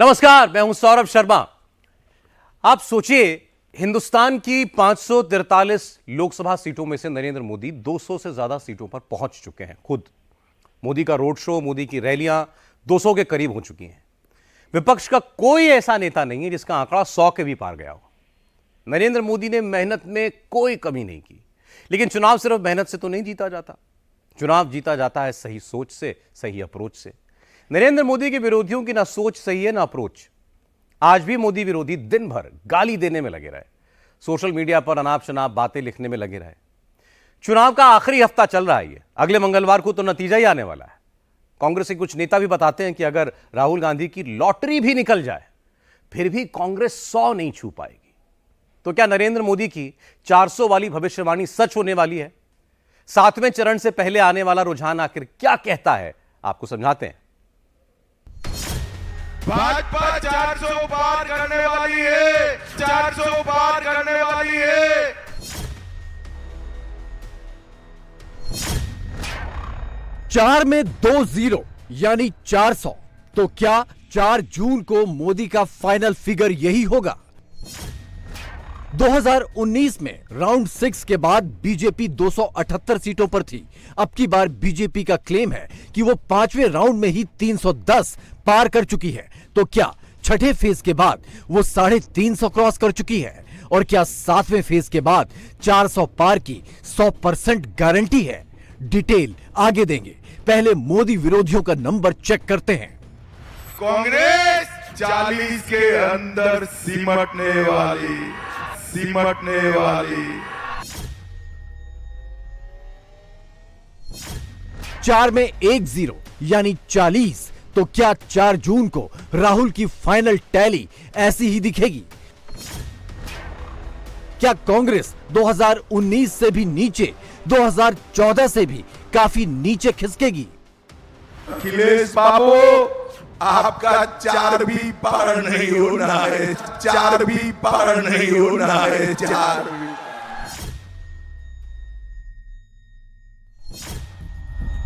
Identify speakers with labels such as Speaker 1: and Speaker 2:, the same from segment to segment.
Speaker 1: नमस्कार, मैं हूं सौरभ शर्मा। आप सोचिए, हिंदुस्तान की 543 लोकसभा सीटों में से नरेंद्र मोदी 200 से ज्यादा सीटों पर पहुंच चुके हैं। खुद मोदी का रोड शो, मोदी की रैलियां 200 के करीब हो चुकी हैं। विपक्ष का कोई ऐसा नेता नहीं है जिसका आंकड़ा 100 के भी पार गया हो। नरेंद्र मोदी ने मेहनत में कोई कमी नहीं की, लेकिन चुनाव सिर्फ मेहनत से तो नहीं जीता जाता। चुनाव जीता जाता है सही सोच से, सही अप्रोच से। नरेंद्र मोदी के विरोधियों की ना सोच सही है ना अप्रोच। आज भी मोदी विरोधी दिन भर गाली देने में लगे रहे, सोशल मीडिया पर अनाप शनाप बातें लिखने में लगे रहे। चुनाव का आखिरी हफ्ता चल रहा है, अगले मंगलवार को तो नतीजा ही आने वाला है। कांग्रेस के कुछ नेता भी बताते हैं कि अगर राहुल गांधी की लॉटरी भी निकल जाए फिर भी कांग्रेस 100 नहीं छू पाएगी। तो क्या नरेंद्र मोदी की 400 वाली भविष्यवाणी सच होने वाली है? 7वें चरण से पहले आने वाला रुझान आखिर क्या कहता है, आपको समझाते हैं।
Speaker 2: भाजपा 400 पार करने वाली है, 400 पार करने वाली है।
Speaker 3: चार में 2 0 यानी 400। तो क्या 4 जून को मोदी का फाइनल फिगर यही होगा? 2019 में राउंड 6 के बाद बीजेपी 278 सीटों पर थी। अब की बार बीजेपी का क्लेम है कि वो 5वें राउंड में ही 310 पार कर चुकी है। तो क्या छठे फेज के बाद वो 350 क्रॉस कर चुकी है? और क्या 7वें फेज के बाद 400 पार की 100% गारंटी है? डिटेल आगे देंगे, पहले मोदी विरोधियों का नंबर चेक करते हैं।
Speaker 2: कांग्रेस 40 के अंदर सिमटने वाली।
Speaker 3: 4 में 1 0 यानी 40। तो क्या 4 जून को राहुल की फाइनल टैली ऐसी ही दिखेगी? क्या कांग्रेस 2019 से भी नीचे, 2014 से भी काफी नीचे खिसकेगी?
Speaker 2: अखिलेश बाबू, आपका 4 भी पार नहीं होना है, 4 भी पार नहीं होना है, 4 भी।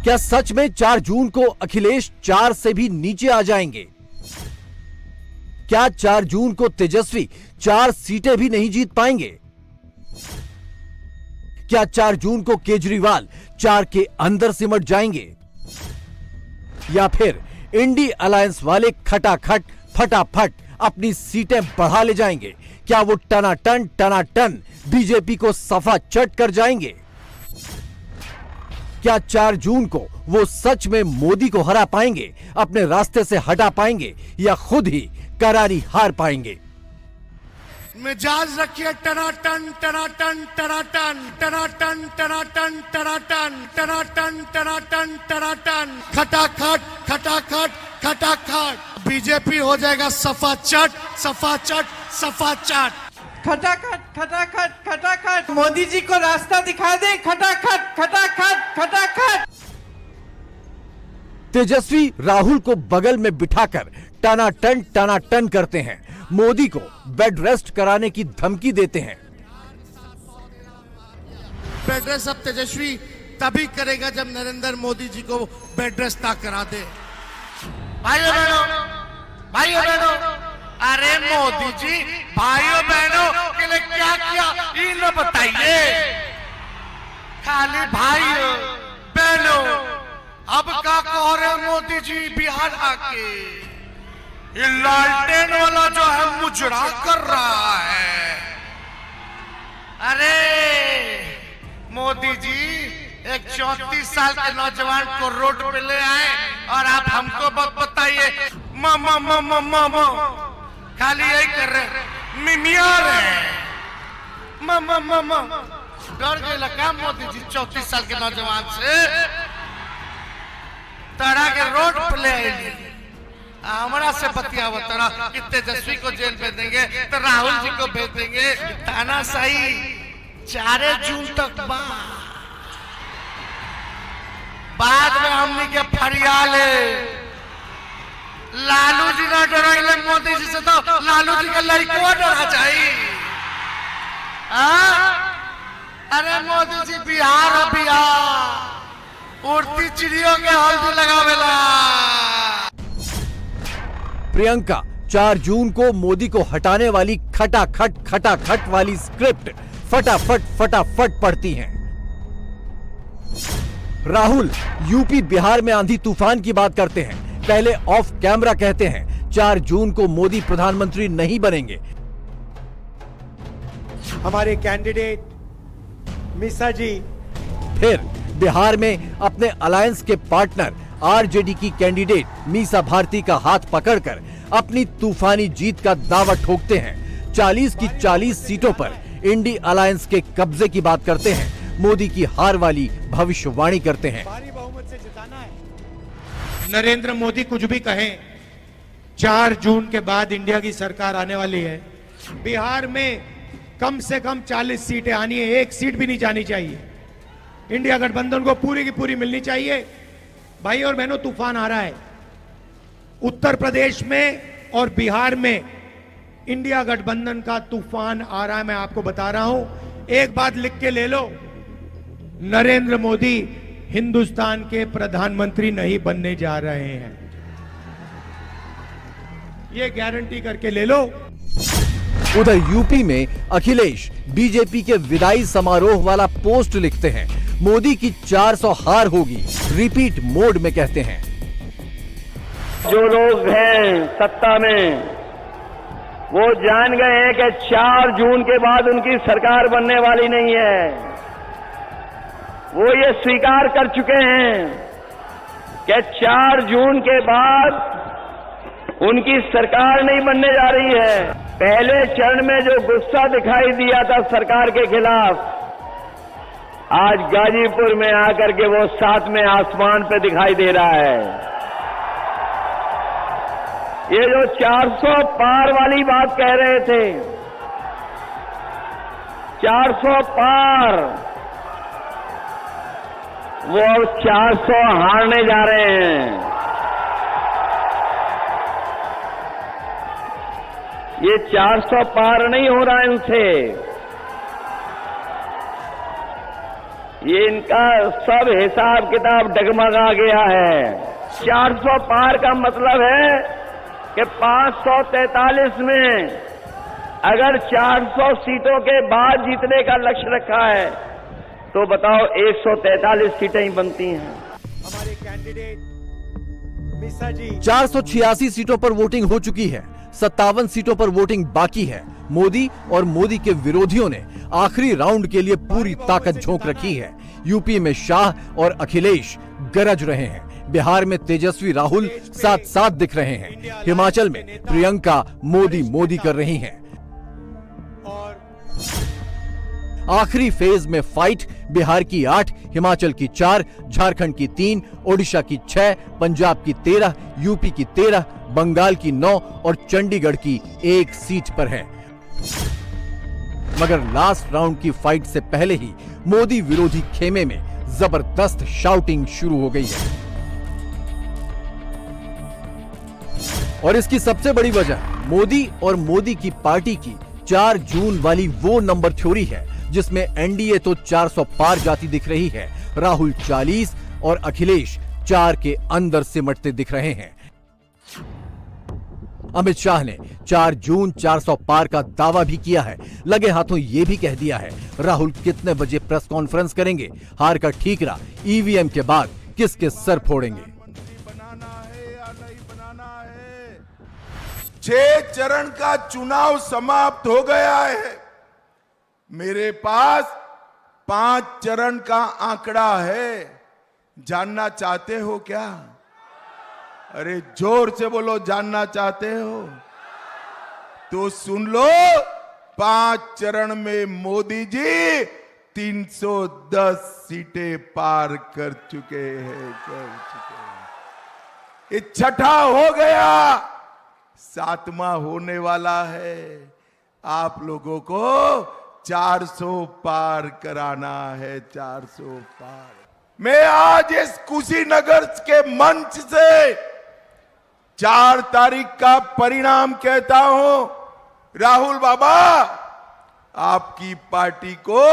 Speaker 3: क्या सच में 4 जून को अखिलेश 4 से भी नीचे आ जाएंगे? क्या 4 जून को तेजस्वी 4 सीटें भी नहीं जीत पाएंगे? क्या 4 जून को केजरीवाल 4 के अंदर सिमट जाएंगे? या फिर इंडी अलायंस वाले खटाखट फटाफट अपनी सीटें बढ़ा ले जाएंगे? क्या वो टनाटन बीजेपी को सफा चट कर जाएंगे? क्या 4 जून को वो सच में मोदी को हरा पाएंगे, अपने रास्ते से हटा पाएंगे, या खुद ही करारी हार पाएंगे?
Speaker 4: मिजाज रखिए टनाटन टनाटन टनाटन टनाटन टनाटन टनाटन टनाटन टनाटन टनाटन खटाखट खटाखट खटाखट। बीजेपी हो जाएगा सफा चट सफा चट सफा चट।
Speaker 5: खटाखट खटाखट खटाखट, मोदी जी को रास्ता दिखा दे। खटाखट खटाखट खटाखट।
Speaker 3: तेजस्वी राहुल को बगल में बिठाकर टनाटन करते हैं, मोदी को बेड रेस्ट कराने की धमकी देते हैं।
Speaker 4: बेड रेस्ट अब तेजस्वी तभी करेगा जब नरेंद्र मोदी जी को बेड रेस्ट ना करा दे। भाइयों बहनों, अरे मोदी जी भाइयों बहनों के लिए क्या किया ये न बताइए। खाली भाइयों बहनों, अब क्या कह रहे मोदी जी बिहार आके? ये लालटेन वाला जो है मुजरा कर रहा है। अरे मोदी जी, एक 34 साल के नौजवान को रोड पे ले आए और आप हमको बताइए मामा खाली यही कर रहे, मिमिया रहे मामा। डर गए लगा मोदी जी 34 साल के नौजवान से? तड़ा के रोड पे ले आए। हमारा से बतिया तड़ा कि तेजस्वी को जेल भेज देंगे तो राहुल जी को भेज देंगे। ताना सही 4 जून तक बाद में हमने के फरियाले लालू जी ना डराइले मोदी जी से, तो लालू जी का लड़को डरा चाहिए। अरे मोदी जी बिहार उड़ती चिड़ियों के हल्दी लगावेला।
Speaker 3: प्रियंका 4 जून को मोदी को हटाने वाली खटाखट वाली स्क्रिप्ट फटाफट पढ़ती हैं। राहुल यूपी बिहार में आंधी तूफान की बात करते हैं, पहले ऑफ कैमरा कहते हैं 4 जून को मोदी प्रधानमंत्री नहीं बनेंगे।
Speaker 6: हमारे कैंडिडेट मिसा जी
Speaker 3: फिर बिहार में अपने अलायंस के पार्टनर आरजेडी की कैंडिडेट मीसा भारती का हाथ पकड़कर अपनी तूफानी जीत का दावा ठोकते हैं। 40 की 40 सीटों पर इंडी अलायंस के कब्जे की बात करते हैं, मोदी की हार वाली भविष्यवाणी करते हैं।
Speaker 6: भारी बहुमत से जिताना है।
Speaker 7: नरेंद्र मोदी कुछ भी कहें, 4 जून के बाद इंडिया की सरकार आने वाली है। बिहार में कम से कम 40 सीटें आनी है, 1 सीट भी नहीं जानी चाहिए। इंडिया गठबंधन को पूरी की पूरी मिलनी चाहिए। भाई और बहनों, तूफान आ रहा है उत्तर प्रदेश में और बिहार में। इंडिया गठबंधन का तूफान आ रहा है, मैं आपको बता रहा हूं। एक बात लिख के ले लो, नरेंद्र मोदी हिंदुस्तान के प्रधानमंत्री नहीं बनने जा रहे हैं, ये गारंटी करके ले लो।
Speaker 3: उधर यूपी में अखिलेश बीजेपी के विदाई समारोह वाला पोस्ट लिखते हैं, मोदी की 400 हार होगी, रिपीट मोड में कहते हैं।
Speaker 8: जो लोग हैं सत्ता में वो जान गए हैं कि 4 जून के बाद उनकी सरकार बनने वाली नहीं है। वो ये स्वीकार कर चुके हैं कि 4 जून के बाद उनकी सरकार नहीं बनने जा रही है। पहले चरण में जो गुस्सा दिखाई दिया था सरकार के खिलाफ, आज गाजीपुर में आकर के वो 7वें आसमान पे दिखाई दे रहा है। ये जो 400 पार वाली बात कह रहे थे, 400 पार, वो अब 400 हारने जा रहे हैं। ये 400 पार नहीं हो रहा इनसे, ये इनका सब हिसाब किताब डगमगा गया है। 400 पार का मतलब है कि 543 में अगर 400 सीटों के बाद जीतने का लक्ष्य रखा है तो बताओ 143 सीटें ही बनती हैं।
Speaker 6: हमारे कैंडिडेट मिसा जी
Speaker 3: 486 सीटों पर वोटिंग हो चुकी है, 57 सीटों पर वोटिंग बाकी है। मोदी और मोदी के विरोधियों ने आखिरी राउंड के लिए पूरी ताकत झोंक रखी है। यूपी में शाह और अखिलेश गरज रहे हैं, बिहार में तेजस्वी राहुल साथ साथ दिख रहे हैं, हिमाचल में प्रियंका मोदी कर रही हैं।
Speaker 6: और
Speaker 3: आखिरी फेज में फाइट बिहार की 8, हिमाचल की 4, झारखंड की 3, ओडिशा की 6, पंजाब की 13, यूपी की 13, बंगाल की 9 और चंडीगढ़ की 1 सीट पर है। मगर लास्ट राउंड की फाइट से पहले ही मोदी विरोधी खेमे में जबरदस्त शाउटिंग शुरू हो गई है। और इसकी सबसे बड़ी वजह मोदी और मोदी की पार्टी की 4 जून वाली वो नंबर थ्योरी है जिसमें एनडीए तो 400 पार जाती दिख रही है, राहुल 40 और अखिलेश 4 के अंदर सिमटते दिख रहे हैं। अमित शाह ने 4 जून 400 पार का दावा भी किया है, लगे हाथों ये भी कह दिया है राहुल कितने बजे प्रेस कॉन्फ्रेंस करेंगे, हार का ठीकरा ईवीएम के बाद किसके सर फोड़ेंगे।
Speaker 2: बनाना है या नहीं बनाना है। 6 चरण का चुनाव समाप्त हो गया है, मेरे पास 5 चरण का आंकड़ा है, जानना चाहते हो क्या? अरे जोर से बोलो, जानना चाहते हो तो सुन लो। 5 चरण में मोदी जी 310 सीटें पार कर चुके हैं। ये छठा हो गया, 7वां होने वाला है। आप लोगों को 400 पार कराना है, 400 पार। मैं आज इस कुशीनगर के मंच से 4 तारीख का परिणाम कहता हूं। राहुल बाबा, आपकी पार्टी को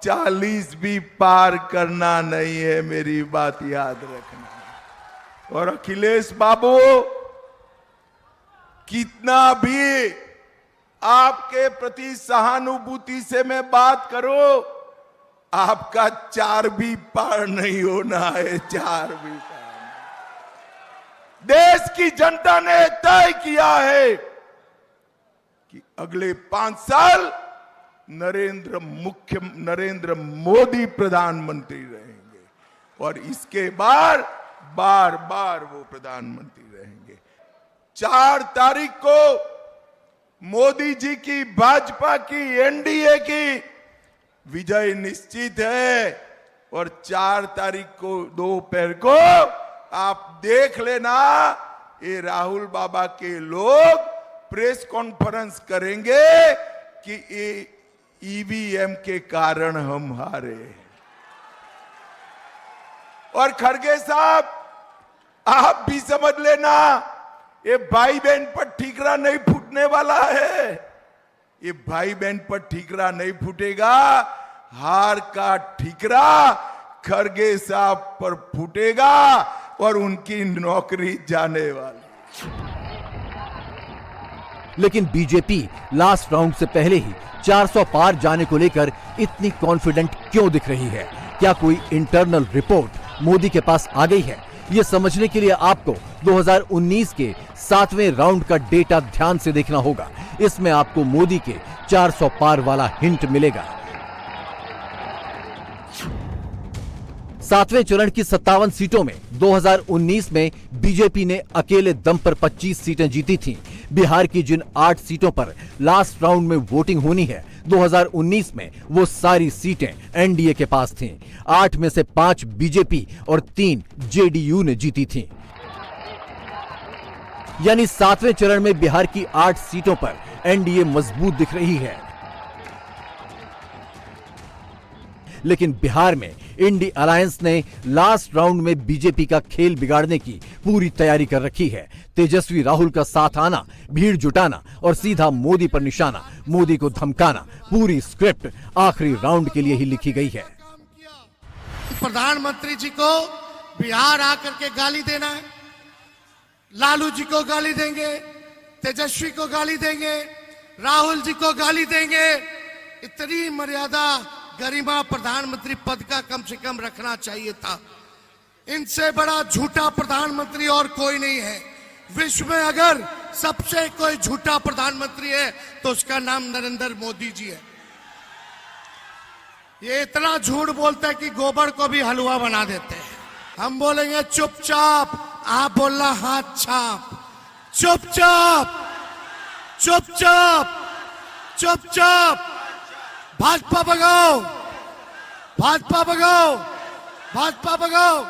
Speaker 2: 40 भी पार करना नहीं है, मेरी बात याद रखना। और अखिलेश बाबू, कितना भी आपके प्रति सहानुभूति से मैं बात करूं, आपका 4 भी पार नहीं होना है। 4 भी पार नहीं। देश की जनता ने तय किया है कि अगले 5 साल नरेंद्र मोदी प्रधानमंत्री रहेंगे और इसके बार बार वो प्रधानमंत्री रहेंगे। 4 तारीख को मोदी जी की, भाजपा की, एनडीए की विजय निश्चित है और 4 तारीख को दोपहर को आप देख लेना, ये राहुल बाबा के लोग प्रेस कॉन्फ्रेंस करेंगे कि ईवीएम के कारण हम हारे। और खड़गे साहब, आप भी समझ लेना, ये भाई बहन पर ठीकरा नहीं फूटने वाला है। ये भाई बहन पर ठीकरा नहीं फूटेगा, हार का ठीकरा खड़गे साहब पर फूटेगा और उनकी नौकरी जाने वाली।
Speaker 3: लेकिन बीजेपी लास्ट राउंड से पहले ही 400 पार जाने को लेकर इतनी कॉन्फिडेंट क्यों दिख रही है? क्या कोई इंटरनल रिपोर्ट मोदी के पास आ गई है? ये समझने के लिए आपको 2019 के 7वें राउंड का डेटा ध्यान से देखना होगा। इसमें आपको मोदी के 400 पार वाला हिंट मिलेगा। 7वें चरण की 57 सीटों में 2019 में बीजेपी ने अकेले दम पर 25 सीटें जीती थीं। बिहार की जिन 8 सीटों पर लास्ट राउंड में वोटिंग होनी है, 2019 में वो सारी सीटें एनडीए के पास थीं। 8 में से 5 बीजेपी और 3 जेडीयू ने जीती थीं। यानी 7वें चरण में बिहार की 8 सीटों पर एनडीए मजबूत दिख रही है। लेकिन बिहार में इंडी अलायंस ने लास्ट राउंड में बीजेपी का खेल बिगाड़ने की पूरी तैयारी कर रखी है। तेजस्वी राहुल का साथ आना, भीड़ जुटाना और सीधा मोदी पर निशाना, मोदी को धमकाना, पूरी स्क्रिप्ट आखिरी राउंड के लिए ही लिखी गई है।
Speaker 4: प्रधानमंत्री जी को बिहार आकर के गाली देना है, लालू जी को गाली देंगे, तेजस्वी को गाली देंगे, राहुल जी को गाली देंगे। इतनी मर्यादा, गरिमा प्रधानमंत्री पद का कम से कम रखना चाहिए था। इनसे बड़ा झूठा प्रधानमंत्री और कोई नहीं है। विश्व में अगर सबसे कोई झूठा प्रधानमंत्री है तो उसका नाम नरेंद्र मोदी जी है। ये इतना झूठ बोलता है कि गोबर को भी हलवा बना देते हैं। हम बोलेंगे चुपचाप, आप बोलना हाथ छाप। चुपचाप, चुपचाप, चुपचाप। भाजपा भगाओ, भाजपा भगाओ, भाजपा भगाओ।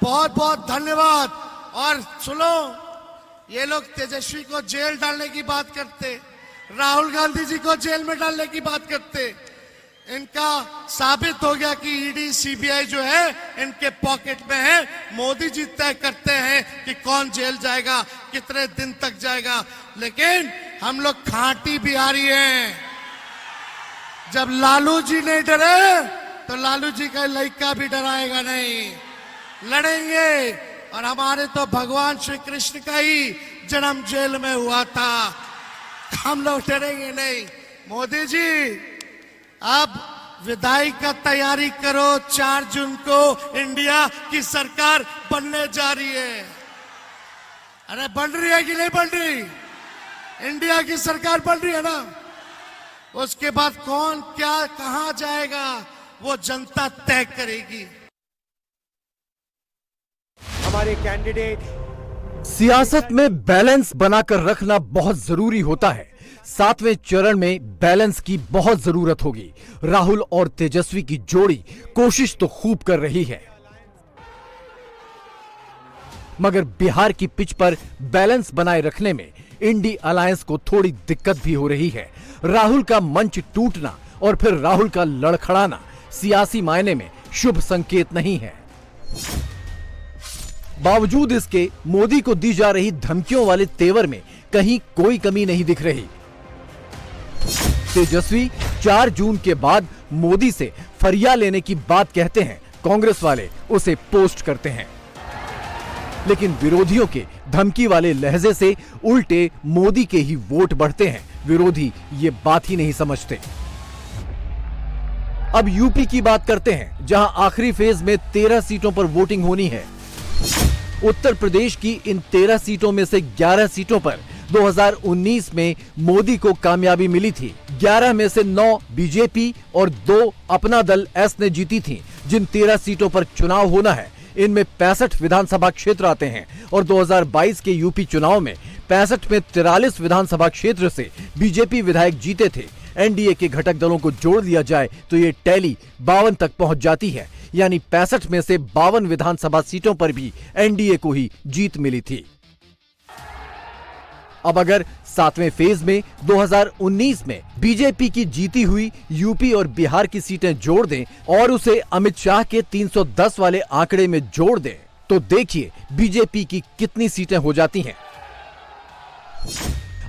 Speaker 4: बहुत बहुत धन्यवाद। और सुनो, ये लोग तेजस्वी को जेल डालने की बात करते, राहुल गांधी जी को जेल में डालने की बात करते। इनका साबित हो गया कि ईडी सीबीआई जो है इनके पॉकेट में है। मोदी जी तय करते हैं कि कौन जेल जाएगा, कितने दिन तक जाएगा। लेकिन हम लोग खांटी बिहारी हैं। जब लालू जी नहीं डरे तो लालू जी का लड़का भी डराएगा नहीं। लड़ेंगे। और हमारे तो भगवान श्री कृष्ण का ही जन्म जेल में हुआ था, हम लोग डरेंगे नहीं। मोदी जी, अब विदाई का तैयारी करो। 4 जून को इंडिया की सरकार बनने जा रही है। अरे बन रही है कि नहीं बन रही? इंडिया की सरकार बन रही है ना। उसके बाद कौन क्या कहां जाएगा वो जनता तय करेगी।
Speaker 6: हमारे कैंडिडेट।
Speaker 3: सियासत में बैलेंस बनाकर रखना बहुत जरूरी होता है। 7वें चरण में बैलेंस की बहुत जरूरत होगी। राहुल और तेजस्वी की जोड़ी कोशिश तो खूब कर रही है, मगर बिहार की पिच पर बैलेंस बनाए रखने में इंडी अलायंस को थोड़ी दिक्कत भी हो रही है। राहुल का मंच टूटना और फिर राहुल का लड़खड़ाना सियासी मायने में शुभ संकेत नहीं है। बावजूद इसके मोदी को दी जा रही धमकियों वाले तेवर में कहीं कोई कमी नहीं दिख रही। तेजस्वी 4 जून के बाद मोदी से फरिया लेने की बात कहते हैं, कांग्रेस वाले उसे पोस्ट करते हैं। लेकिन विरोधियों के धमकी वाले लहजे से उल्टे मोदी के ही वोट बढ़ते हैं। विरोधी ये बात ही नहीं समझते। अब यूपी की बात करते हैं, जहां आखिरी फेज में 13 सीटों पर वोटिंग होनी है। उत्तर प्रदेश की इन 13 सीटों में से 11 सीटों पर 2019 में मोदी को कामयाबी मिली थी। 11 में से 9 बीजेपी और 2 अपना दल एस ने जीती थी। जिन 13 सीटों पर चुनाव होना है, इनमें 65 विधानसभा क्षेत्र आते हैं और 2022 के यूपी चुनाव में 65 में 43 विधानसभा क्षेत्र से बीजेपी विधायक जीते थे। एनडीए के घटक दलों को जोड़ दिया जाए तो ये टैली 52 तक पहुंच जाती है, यानी 65 में से 52 विधानसभा सीटों पर भी एनडीए को ही जीत मिली थी। अब अगर 7वें फेज में 2019 में बीजेपी की जीती हुई यूपी और बिहार की सीटें जोड़ दें और उसे अमित शाह के 310 वाले आंकड़े में जोड़ दें, तो देखिए बीजेपी की कितनी सीटें हो जाती हैं।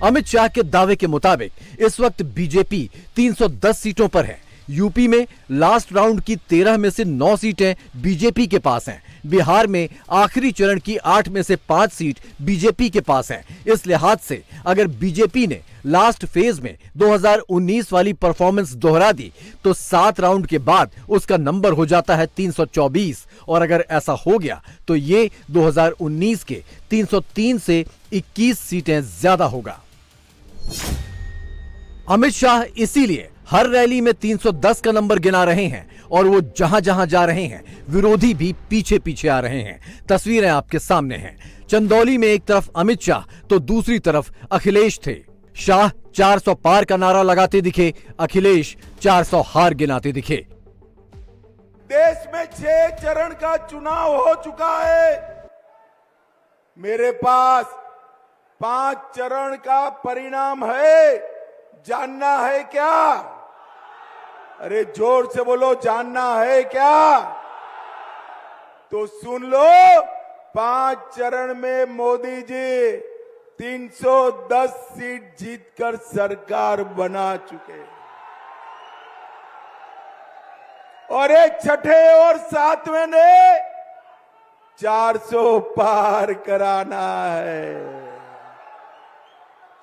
Speaker 3: अमित शाह के दावे के मुताबिक इस वक्त बीजेपी 310 सीटों पर है। यूपी में लास्ट राउंड की 13 में से 9 सीटें बीजेपी के पास हैं। बिहार में आखिरी चरण की 8 में से 5 सीट बीजेपी के पास हैं। इस लिहाज से अगर बीजेपी ने लास्ट फेज में 2019 वाली परफॉर्मेंस दोहरा दी तो 7 राउंड के बाद उसका नंबर हो जाता है 324, और अगर ऐसा हो गया तो ये 2019 के 303 से 21 सीटें ज्यादा होगा। अमित शाह इसीलिए हर रैली में 310 का नंबर गिना रहे हैं और वो जहां जहां जा रहे हैं विरोधी भी पीछे पीछे आ रहे हैं। तस्वीरें आपके सामने हैं। चंदौली में एक तरफ अमित शाह तो दूसरी तरफ अखिलेश थे। शाह 400 पार का नारा लगाते दिखे, अखिलेश 400 हार गिनाते दिखे।
Speaker 2: देश में 6 चरण का चुनाव हो चुका है। मेरे पास 5 चरण का परिणाम है। जानना है क्या? अरे जोर से बोलो, जानना है क्या? तो सुन लो, 5 चरण में मोदी जी 310 सीट जीतकर सरकार बना चुके हैं और एक छठे और 7वें ने 400 पार कराना है।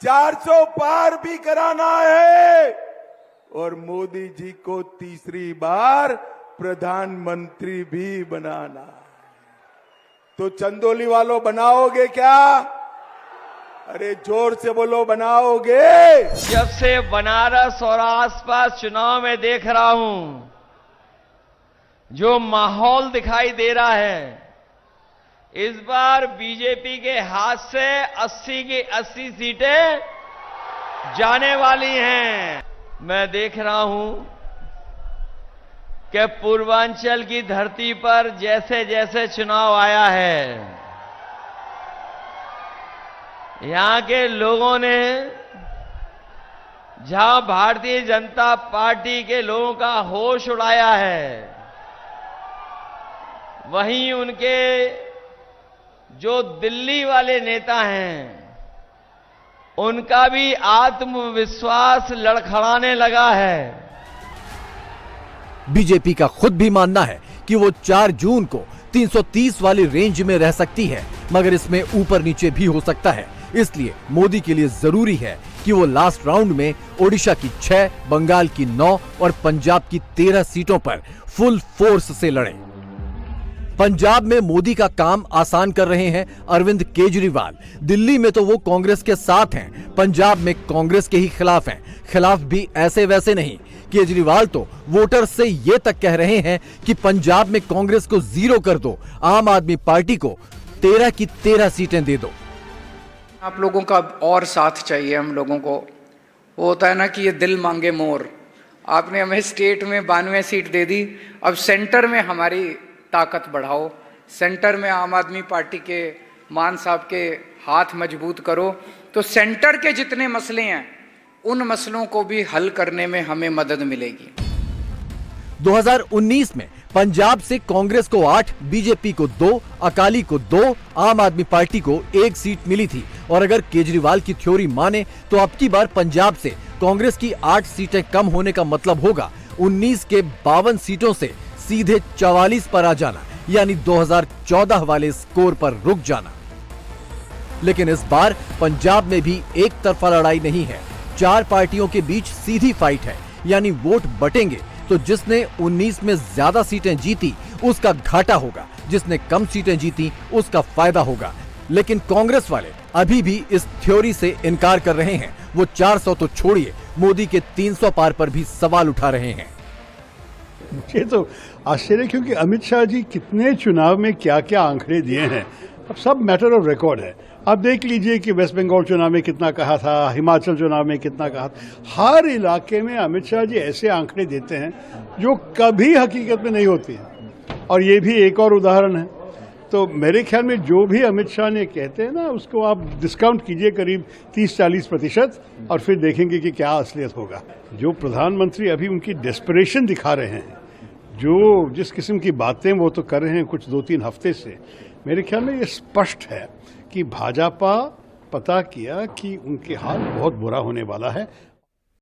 Speaker 2: 400 पार भी कराना है और मोदी जी को तीसरी बार प्रधानमंत्री भी बनाना है। तो चंदौली वालों, बनाओगे क्या? अरे जोर से बोलो, बनाओगे?
Speaker 8: जब से बनारस और आसपास चुनाव में देख रहा हूं, जो माहौल दिखाई दे रहा है, इस बार बीजेपी के हाथ से 80 की 80 सीटें जाने वाली हैं। मैं देख रहा हूं कि पूर्वांचल की धरती पर जैसे जैसे चुनाव आया है, यहां के लोगों ने, जहां भारतीय जनता पार्टी के लोगों का होश उड़ाया है, वहीं उनके जो दिल्ली वाले नेता हैं, उनका भी आत्मविश्वास लड़खड़ाने लगा है।
Speaker 3: बीजेपी का खुद भी मानना है कि वो 4 जून को 330 वाली रेंज में रह सकती है, मगर इसमें ऊपर नीचे भी हो सकता है। इसलिए मोदी के लिए जरूरी है कि वो लास्ट राउंड में ओडिशा की 6, बंगाल की 9 और पंजाब की 13 सीटों पर फुल फोर्स से लड़ें। पंजाब में मोदी का काम आसान कर रहे हैं अरविंद केजरीवाल। दिल्ली में तो वो कांग्रेस के साथ हैं, पंजाब में कांग्रेस के ही खिलाफ हैं। खिलाफ भी ऐसे वैसे नहीं। केजरीवाल तो वोटर्स से ये तक कह रहे हैं कि पंजाब में कांग्रेस को 0 कर दो, आम आदमी पार्टी को 13 की 13 सीटें दे दो।
Speaker 9: आप लोगों का और साथ चाहिए हम लोगों को। वो होता है ना कि ये दिल मांगे मोर। आपने हमें स्टेट में 92 सीट दे दी, अब सेंटर में हमारी ताकत बढ़ाओ। सेंटर में आम आदमी पार्टी के मान साहब के हाथ मजबूत करो, तो सेंटर के जितने मसले हैं उन मसलों को भी हल करने में हमें मदद मिलेगी।
Speaker 3: 2019 में पंजाब से कांग्रेस को 8, बीजेपी को 2, अकाली को 2, आम आदमी पार्टी को 1 सीट मिली थी। और अगर केजरीवाल की थ्योरी माने तो अब की बार पंजाब से कांग्रेस की 8 सीटें कम होने का मतलब होगा 19 के 52 सीटों से सीधे 44 पर आ जाना, यानी 2014 वाले स्कोर पर रुक जाना। लेकिन इस बार पंजाब में भी एक तरफा लड़ाई नहीं है, 4 पार्टियों के बीच सीधी फाइट है, यानी वोट बटेंगे तो जिसने 19 में ज्यादा सीटें जीती उसका घाटा होगा, जिसने कम सीटें जीती उसका फायदा होगा। लेकिन कांग्रेस वाले अभी भी इस थ्योरी से इनकार कर रहे हैं। वो 400 तो छोड़िए, मोदी के 300 पार पर भी सवाल उठा रहे हैं।
Speaker 10: मुझे तो आश्चर्य, क्योंकि अमित शाह जी कितने चुनाव में क्या क्या आंकड़े दिए हैं, अब सब मैटर ऑफ रिकॉर्ड है। आप देख लीजिए कि वेस्ट बंगाल चुनाव में कितना कहा था, हिमाचल चुनाव में कितना कहा था। हर इलाके में अमित शाह जी ऐसे आंकड़े देते हैं जो कभी हकीकत में नहीं होती हैं, और ये भी एक और उदाहरण है। तो मेरे ख्याल में जो भी अमित शाह ने कहते हैं ना, उसको आप डिस्काउंट कीजिए करीब 30-40%, और फिर देखेंगे कि क्या असलियत होगा। जो प्रधानमंत्री अभी उनकी डेस्परेशन दिखा रहे हैं, जो जिस किस्म की बातें वो तो कर रहे हैं कुछ 2-3 हफ्ते से, मेरे ख्याल में ये स्पष्ट है कि भाजपा पता किया कि उनके हाल बहुत बुरा होने वाला है।